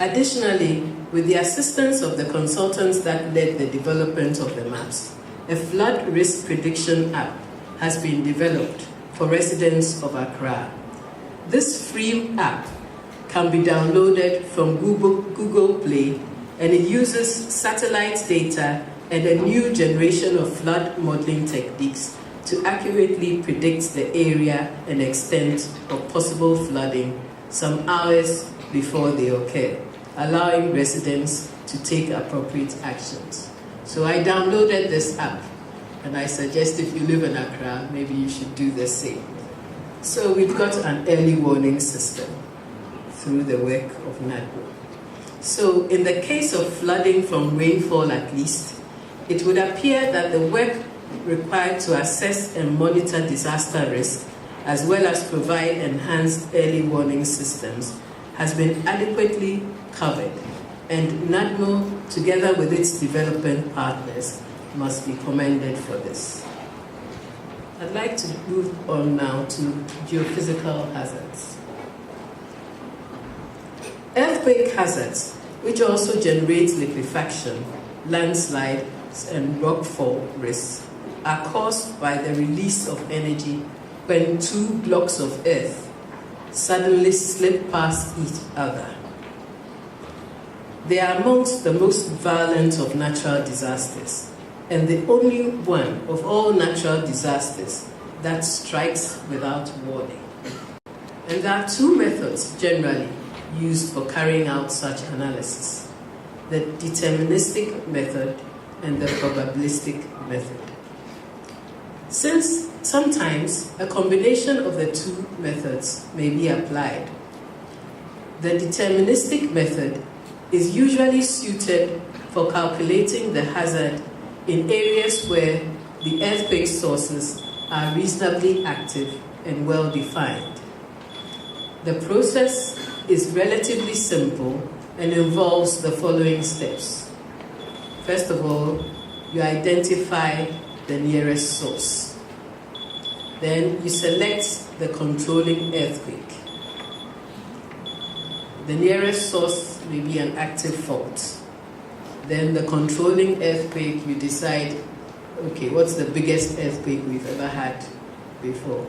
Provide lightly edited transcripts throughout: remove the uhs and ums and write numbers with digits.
Additionally, with the assistance of the consultants that led the development of the maps, a flood risk prediction app has been developed for residents of Accra. This free app can be downloaded from Google Play, and it uses satellite data and a new generation of flood modeling techniques to accurately predict the area and extent of possible flooding some hours before they occur, allowing residents to take appropriate actions. So I downloaded this app, and I suggest if you live in Accra, maybe you should do the same. So we've got an early warning system through the work of NADWO. So in the case of flooding from rainfall at least, it would appear that the work required to assess and monitor disaster risk, as well as provide enhanced early warning systems, has been adequately covered, and NADMO, together with its development partners, must be commended for this. I'd like to move on now to geophysical hazards. Earthquake hazards, which also generate liquefaction, landslides, and rockfall risks, are caused by the release of energy when two blocks of earth suddenly slip past each other. They are amongst the most violent of natural disasters, and the only one of all natural disasters that strikes without warning. And there are two methods generally used for carrying out such analysis: the deterministic method and the probabilistic method. Since sometimes a combination of the two methods may be applied, the deterministic method is usually suited for calculating the hazard in areas where the earthquake sources are reasonably active and well defined. The process is relatively simple and involves the following steps. First of all, you identify the nearest source. Then you select the controlling earthquake. The nearest source may be an active fault. Then the controlling earthquake, you decide, okay, what's the biggest earthquake we've ever had before?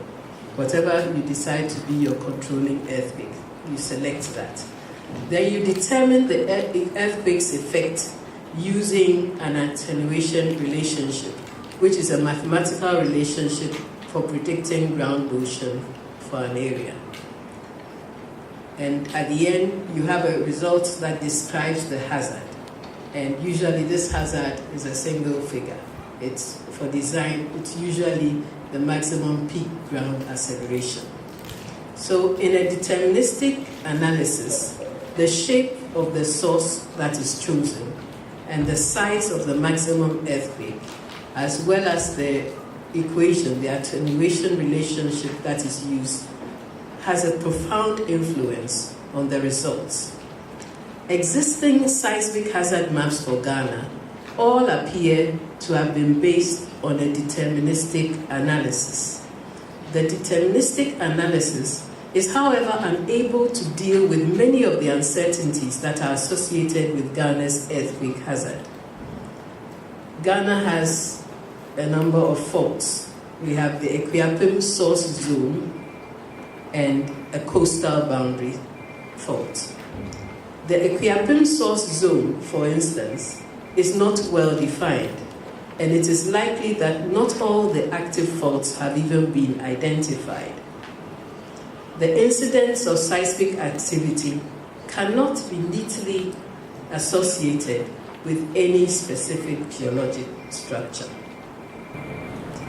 Whatever you decide to be your controlling earthquake, you select that. Then you determine the earthquake's effect using an attenuation relationship, which is a mathematical relationship for predicting ground motion for an area. And at the end, you have a result that describes the hazard. And usually this hazard is a single figure. It's for design, it's usually the maximum peak ground acceleration. So in a deterministic analysis, the shape of the source that is chosen and the size of the maximum earthquake, as well as the equation, the attenuation relationship that is used, has a profound influence on the results. Existing seismic hazard maps for Ghana all appear to have been based on a deterministic analysis. The deterministic analysis is, however, unable to deal with many of the uncertainties that are associated with Ghana's earthquake hazard. Ghana has a number of faults. We have the Equiapem source zone and a coastal boundary fault. The Equiapem source zone, for instance, is not well defined, and it is likely that not all the active faults have even been identified. The incidence of seismic activity cannot be neatly associated with any specific geologic structure.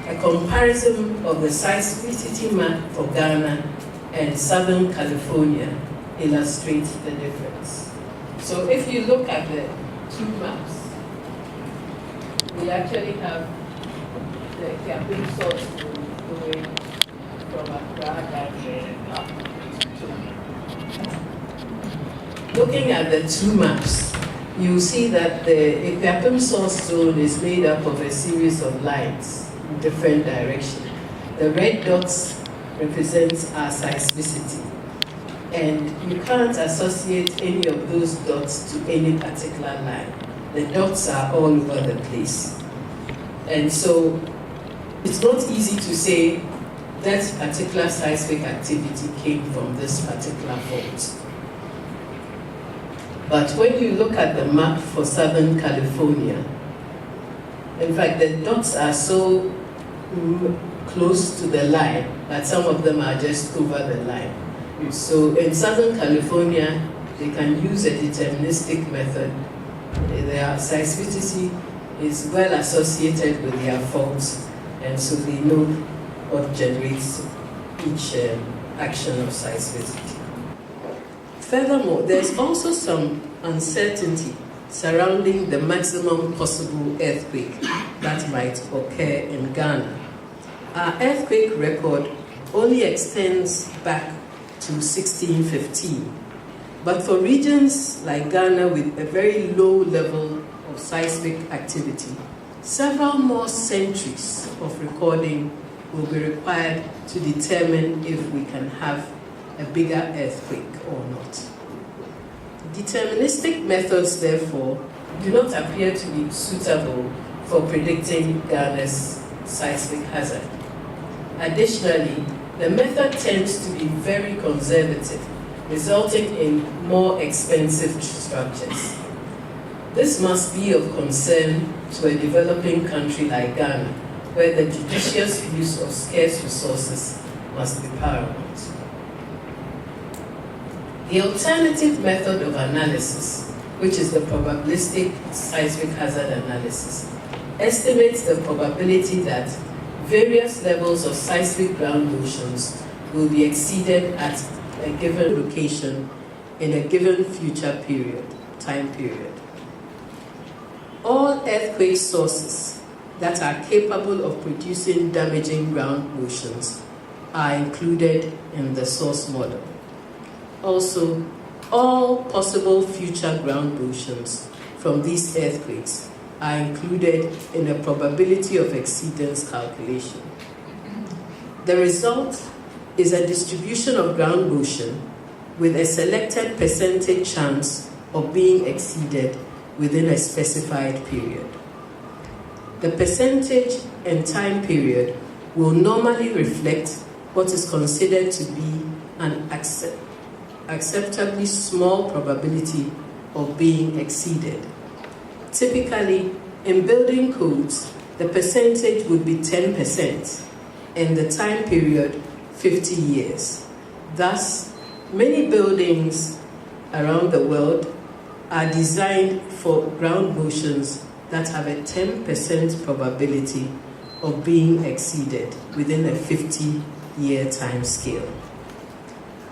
A comparison of the seismicity map for Ghana and Southern California illustrates the difference. So if you look at the two maps, we actually have the Equiapem source going from Accra up to. Looking at the two maps, you see that the Equiapem source zone is made up of a series of lines in different directions. The red dots represent our seismicity. and you can't associate any of those dots to any particular line. The dots are all over the place. And so it's not easy to say that particular seismic activity came from this particular fault. But when you look at the map for Southern California, in fact, the dots are so close to the line that some of them are just over the line. So in Southern California, they can use a deterministic method. Their seismicity is well associated with their faults, and so they know what generates each action of seismicity. Furthermore, there's also some uncertainty surrounding the maximum possible earthquake that might occur in Ghana. Our earthquake record only extends back to 1615, but for regions like Ghana with a very low level of seismic activity, several more centuries of recording will be required to determine if we can have a bigger earthquake or not. Deterministic methods, therefore, do not appear to be suitable for predicting Ghana's seismic hazard. Additionally, the method tends to be very conservative, resulting in more expensive structures. This must be of concern to a developing country like Ghana, where the judicious use of scarce resources must be paramount. The alternative method of analysis, which is the probabilistic seismic hazard analysis, estimates the probability that various levels of seismic ground motions will be exceeded at a given location in a given future time period. All earthquake sources that are capable of producing damaging ground motions are included in the source model. Also, all possible future ground motions from these earthquakes are included in a probability of exceedance calculation. The result is a distribution of ground motion with a selected percentage chance of being exceeded within a specified period. The percentage and time period will normally reflect what is considered to be an acceptably small probability of being exceeded. Typically, in building codes, the percentage would be 10% and the time period 50 years. Thus, many buildings around the world are designed for ground motions that have a 10% probability of being exceeded within a 50-year time scale.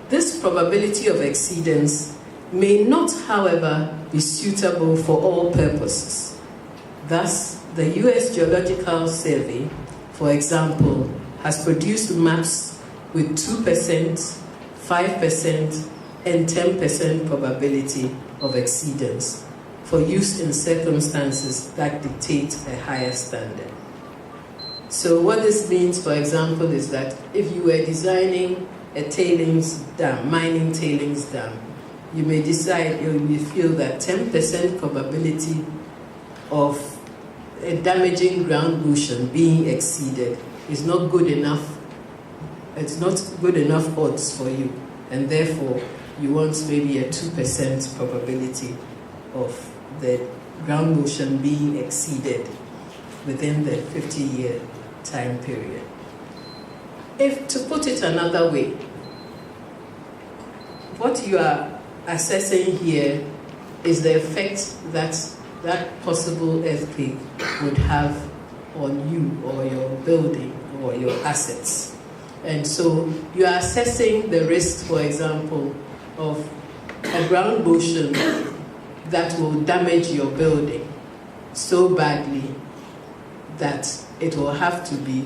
This probability of exceedance may not, however, be suitable for all purposes. Thus, the US Geological Survey, for example, has produced maps with 2%, 5%, and 10% probability of exceedance for use in circumstances that dictate a higher standard. So what this means, for example, is that if you were designing a tailings dam, mining tailings dam, you may decide, you may feel that 10% probability of a damaging ground motion being exceeded is not good enough. It's not good enough odds for you, and therefore you want maybe a 2% probability of the ground motion being exceeded within the 50-year time period. If, to put it another way, what you are assessing here is the effect that that possible earthquake would have on you or your building or your assets. And so you are assessing the risk, for example, of a ground motion that will damage your building so badly that it will have to be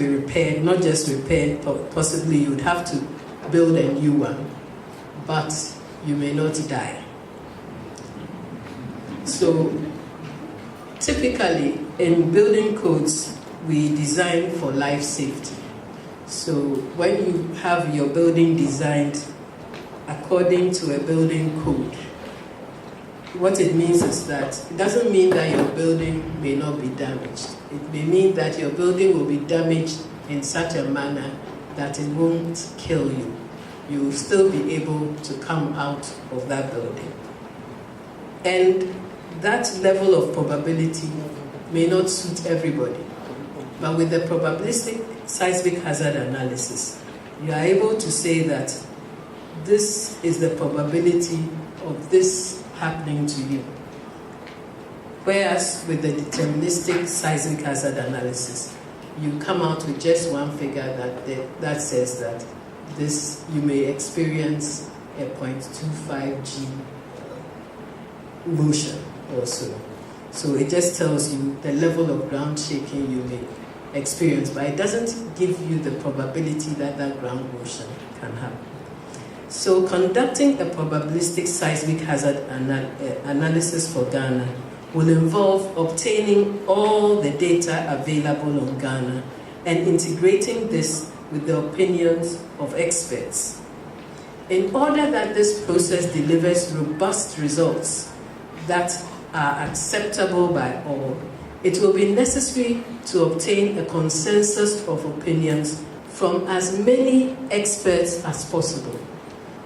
repaired, not just repaired, possibly you would have to build a new one, but you may not die. So typically in building codes, we design for life safety. So when you have your building designed according to a building code, what it means is that it doesn't mean that your building may not be damaged. It may mean that your building will be damaged in such a manner that it won't kill you. You will still be able to come out of that building. And that level of probability may not suit everybody. But with the probabilistic seismic hazard analysis, you are able to say that this is the probability of this happening to you. Whereas with the deterministic seismic hazard analysis, you come out with just one figure that says that this you may experience a 0.25 G motion or so. So it just tells you the level of ground shaking you may experience, but it doesn't give you the probability that that ground motion can happen. So conducting a probabilistic seismic hazard analysis for Ghana will involve obtaining all the data available on Ghana and integrating this with the opinions of experts. In order that this process delivers robust results that are acceptable by all, it will be necessary to obtain a consensus of opinions from as many experts as possible.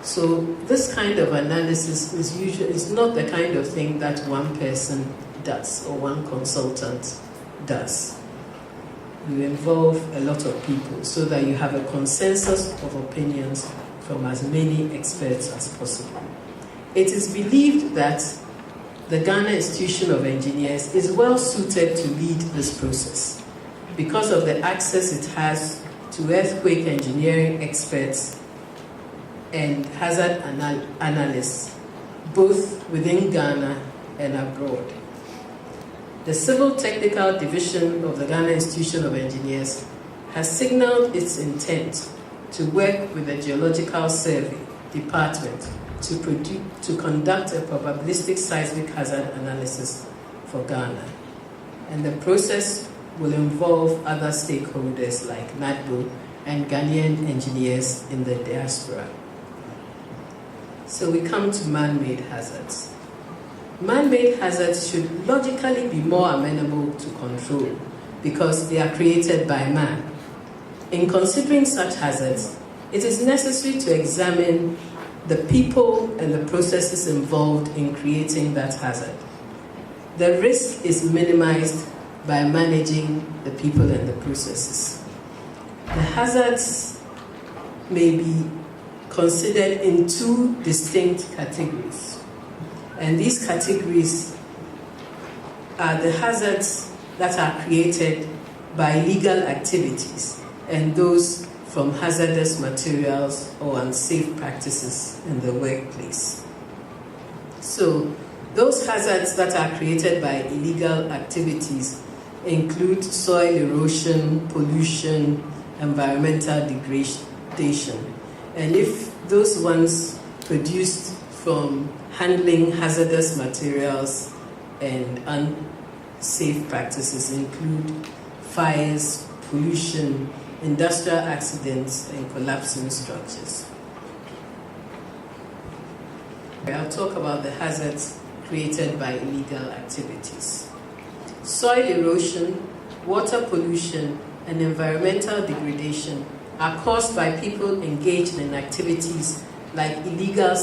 So this kind of analysis is not the kind of thing that one person does or one consultant does. You involve a lot of people so that you have a consensus of opinions from as many experts as possible. It is believed that the Ghana Institution of Engineers is well suited to lead this process because of the access it has to earthquake engineering experts and hazard analysts, both within Ghana and abroad. The Civil Technical Division of the Ghana Institution of Engineers has signaled its intent to work with the Geological Survey Department to conduct a probabilistic seismic hazard analysis for Ghana. And the process will involve other stakeholders like NADBO and Ghanaian engineers in the diaspora. So we come to man-made hazards. Man-made hazards should logically be more amenable to control because they are created by man. In considering such hazards, it is necessary to examine the people and the processes involved in creating that hazard. The risk is minimized by managing the people and the processes. The hazards may be considered in two distinct categories. And these categories are the hazards that are created by illegal activities and those from hazardous materials or unsafe practices in the workplace. So those hazards that are created by illegal activities include soil erosion, pollution, environmental degradation. And if those ones produced from handling hazardous materials and unsafe practices include fires, pollution, industrial accidents, and collapsing structures. I'll talk about the hazards created by illegal activities. Soil erosion, water pollution, and environmental degradation are caused by people engaged in activities like illegal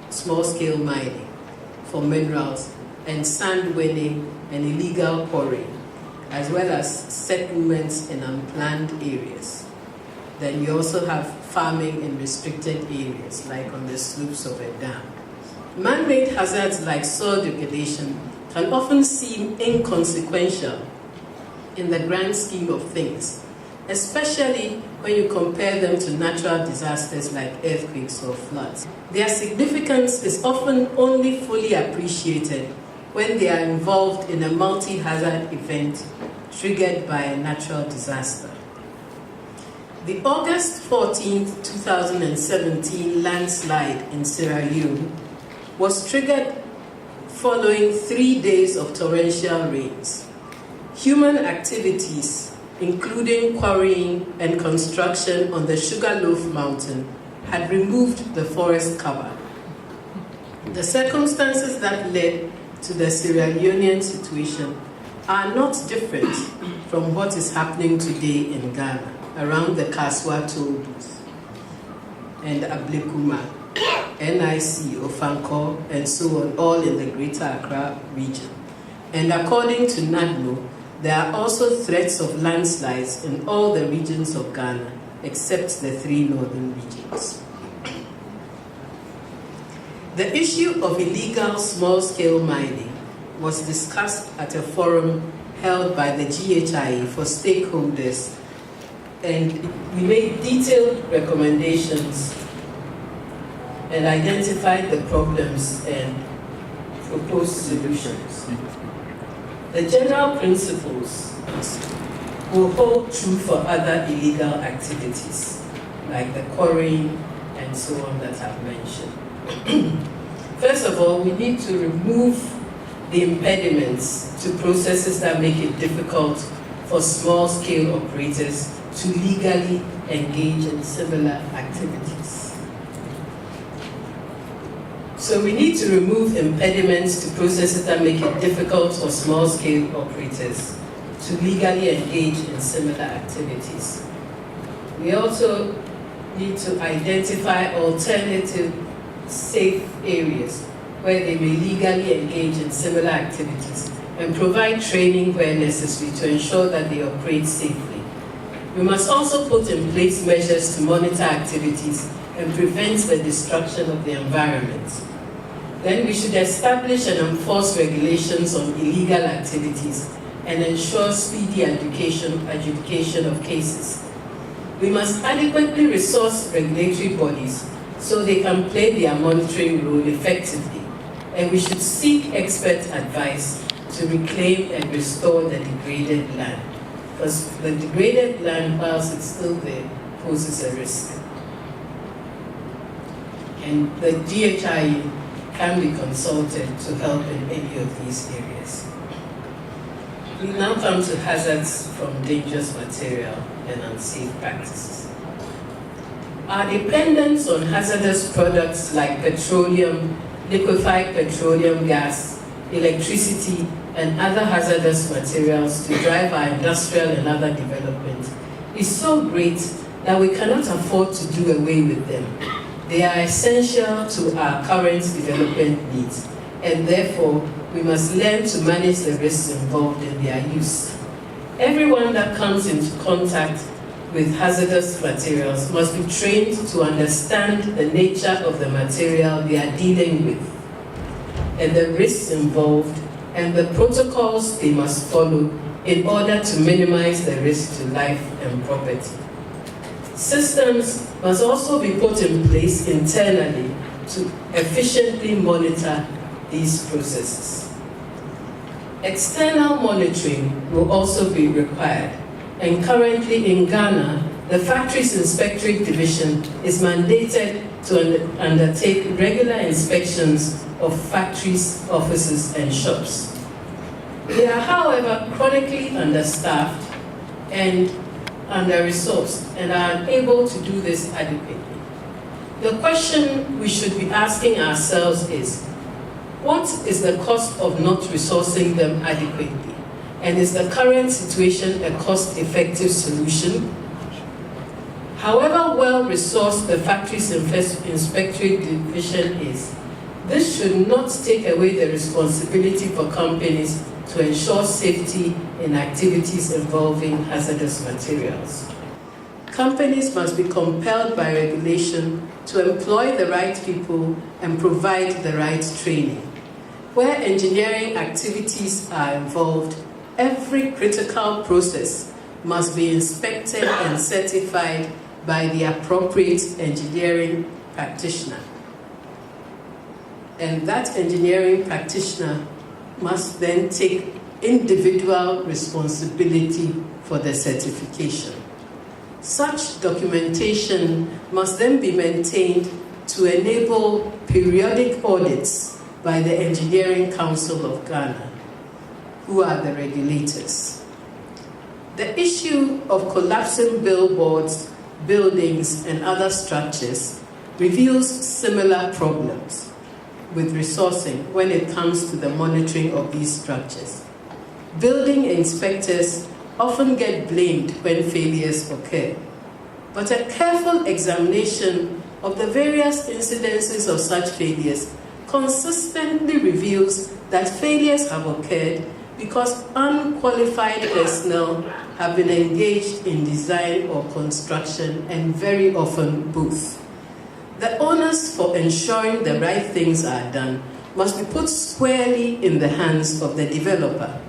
small-scale mining for minerals and sand winning and illegal quarrying, as well as settlements in unplanned areas. Then you also have farming in restricted areas, like on the slopes of a dam. Man-made hazards like soil degradation can often seem inconsequential in the grand scheme of things, especially when you compare them to natural disasters like earthquakes or floods. Their significance is often only fully appreciated when they are involved in a multi-hazard event triggered by a natural disaster. The August 14, 2017 landslide in Sierra Leone was triggered following 3 days of torrential rains. Human activities including quarrying and construction on the Sugarloaf Mountain, had removed the forest cover. The circumstances that led to the Sierra Leonean situation are not different from what is happening today in Ghana, around the Kaswa toll booth and Ablekuma, NIC, Ofanko, and so on, all in the Greater Accra region. And according to NADMO, there are also threats of landslides in all the regions of Ghana, except the 3 northern regions. The issue of illegal small-scale mining was discussed at a forum held by the GHIE for stakeholders, and we made detailed recommendations and identified the problems and proposed solutions. The general principles will hold true for other illegal activities, like the quarrying and so on that I've mentioned. First of all, we need to remove the impediments to processes that make it difficult for small-scale operators to legally engage in similar activities. So we need to remove impediments to processes that make it difficult for small-scale operators to legally engage in similar activities. We also need to identify alternative safe areas where they may legally engage in similar activities and provide training where necessary to ensure that they operate safely. We must also put in place measures to monitor activities and prevent the destruction of the environment. Then we should establish and enforce regulations on illegal activities and ensure speedy adjudication of cases. We must adequately resource regulatory bodies so they can play their monitoring role effectively, and we should seek expert advice to reclaim and restore the degraded land, because the degraded land, whilst it's still there, poses a risk. And the GHIE can be consulted to help in any of these areas. We now come to hazards from dangerous material and unsafe practices. Our dependence on hazardous products like petroleum, liquefied petroleum gas, electricity, and other hazardous materials to drive our industrial and other development is so great that we cannot afford to do away with them. They are essential to our current development needs, and therefore we must learn to manage the risks involved in their use. Everyone that comes into contact with hazardous materials must be trained to understand the nature of the material they are dealing with, and the risks involved, and the protocols they must follow in order to minimize the risk to life and property. Systems must also be put in place internally to efficiently monitor these processes. External monitoring will also be required, and currently in Ghana, the Factories Inspectorate Division is mandated to undertake regular inspections of factories, offices, and shops. They are, however, chronically understaffed and under-resourced and are unable to do this adequately. The question we should be asking ourselves is, what is the cost of not resourcing them adequately? And is the current situation a cost-effective solution? However well-resourced the Factories Inspectorate Division is, this should not take away the responsibility for companies to ensure safety in activities involving hazardous materials. Companies must be compelled by regulation to employ the right people and provide the right training. Where engineering activities are involved, every critical process must be inspected and certified by the appropriate engineering practitioner. And that engineering practitioner must then take individual responsibility for the certification. Such documentation must then be maintained to enable periodic audits by the Engineering Council of Ghana, who are the regulators. The issue of collapsing billboards, buildings, and other structures reveals similar problems with resourcing when it comes to the monitoring of these structures. Building inspectors often get blamed when failures occur, but a careful examination of the various incidences of such failures consistently reveals that failures have occurred because unqualified personnel have been engaged in design or construction, and very often both. The onus for ensuring the right things are done must be put squarely in the hands of the developer.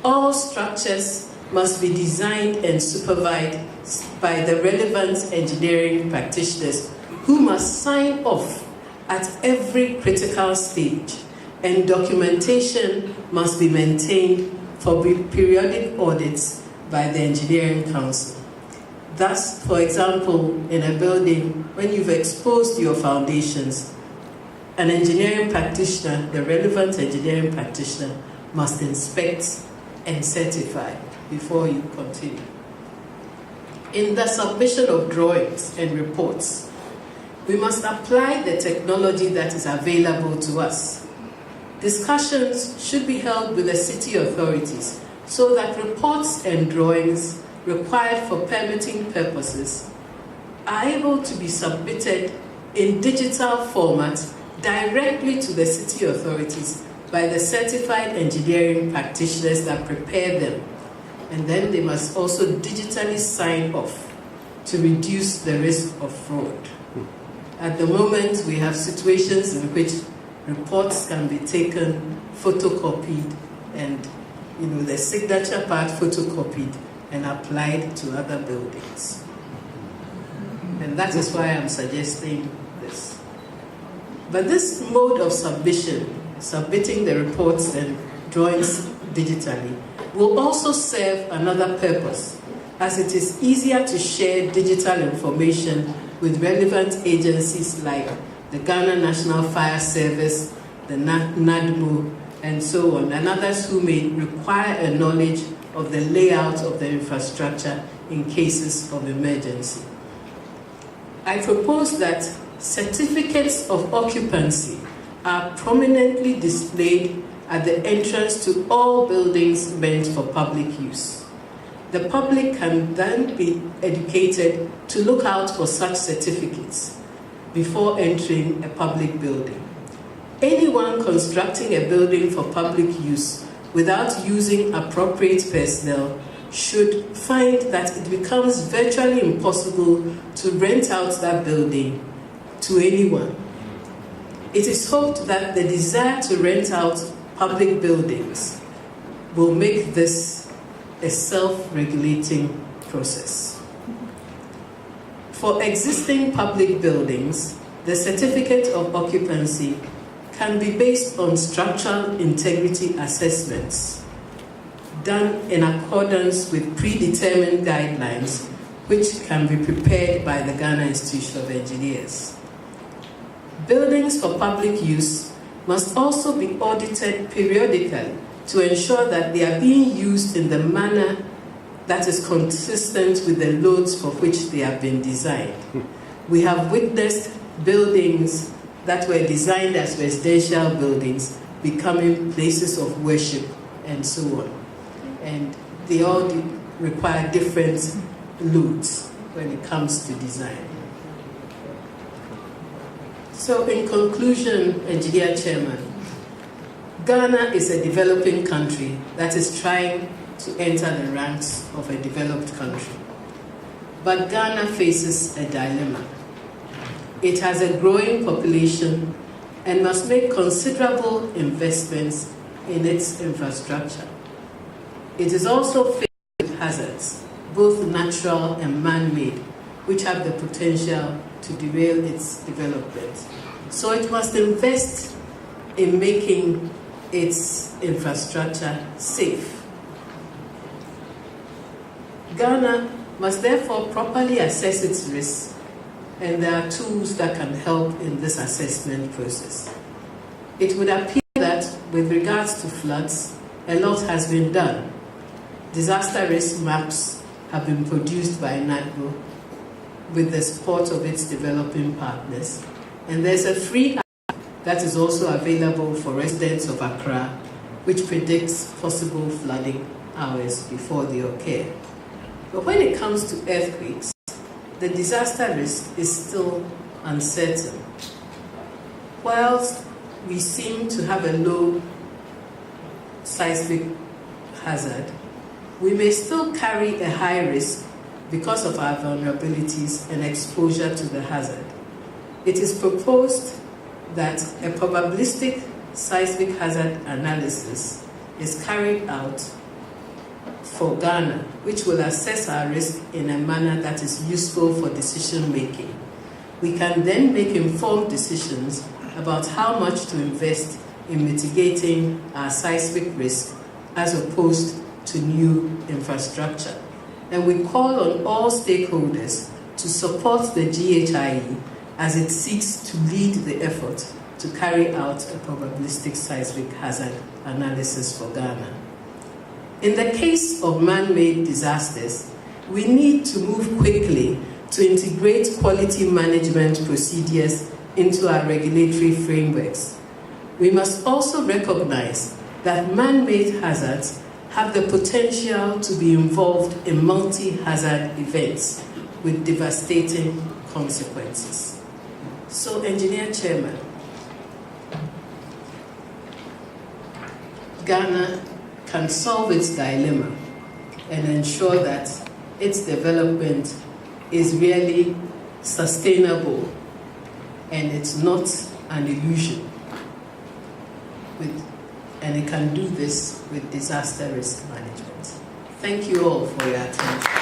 All structures must be designed and supervised by the relevant engineering practitioners who must sign off at every critical stage, and documentation must be maintained for periodic audits by the Engineering Council. Thus, for example, in a building, when you've exposed your foundations, an engineering practitioner, the relevant engineering practitioner, must inspect and certify before you continue. In the submission of drawings and reports, we must apply the technology that is available to us. Discussions should be held with the city authorities so that reports and drawings required for permitting purposes are able to be submitted in digital format directly to the city authorities by the certified engineering practitioners that prepare them. And then they must also digitally sign off to reduce the risk of fraud. At the moment, we have situations in which reports can be taken, photocopied, and the signature part photocopied and applied to other buildings. And that is why I'm suggesting this. But this mode of submitting the reports and drawings digitally, will also serve another purpose, as it is easier to share digital information with relevant agencies like the Ghana National Fire Service, the NADMO, and so on, and others who may require a knowledge of the layout of the infrastructure in cases of emergency. I propose that certificates of occupancy are prominently displayed at the entrance to all buildings meant for public use. The public can then be educated to look out for such certificates before entering a public building. Anyone constructing a building for public use without using appropriate personnel should find that it becomes virtually impossible to rent out that building to anyone. It is hoped that the desire to rent out public buildings will make this a self-regulating process. For existing public buildings, the certificate of occupancy can be based on structural integrity assessments done in accordance with predetermined guidelines, which can be prepared by the Ghana Institute of Engineers. Buildings for public use must also be audited periodically to ensure that they are being used in the manner that is consistent with the loads for which they have been designed. We have witnessed buildings that were designed as residential buildings becoming places of worship and so on. And they all require different loads when it comes to design. So in conclusion, Engineer Chairman, Ghana is a developing country that is trying to enter the ranks of a developed country. But Ghana faces a dilemma. It has a growing population and must make considerable investments in its infrastructure. It is also faced with hazards, both natural and man-made, which have the potential to derail its development. So it must invest in making its infrastructure safe. Ghana must therefore properly assess its risks, and there are tools that can help in this assessment process. It would appear that with regards to floods, a lot has been done. Disaster risk maps have been produced by NADGO with the support of its developing partners. And there's a free app that is also available for residents of Accra, which predicts possible flooding hours before they occur. But when it comes to earthquakes, the disaster risk is still uncertain. Whilst we seem to have a low seismic hazard, we may still carry a high risk because of our vulnerabilities and exposure to the hazard. It is proposed that a probabilistic seismic hazard analysis is carried out for Ghana, which will assess our risk in a manner that is useful for decision making. We can then make informed decisions about how much to invest in mitigating our seismic risk as opposed to new infrastructure. And we call on all stakeholders to support the GHIE as it seeks to lead the effort to carry out a probabilistic seismic hazard analysis for Ghana. In the case of man-made disasters, we need to move quickly to integrate quality management procedures into our regulatory frameworks. We must also recognize that man-made hazards have the potential to be involved in multi-hazard events with devastating consequences. So, Engineer Chairman, Ghana can solve its dilemma and ensure that its development is really sustainable and it's not an illusion. And it can do this with disaster risk management. Thank you all for your attention.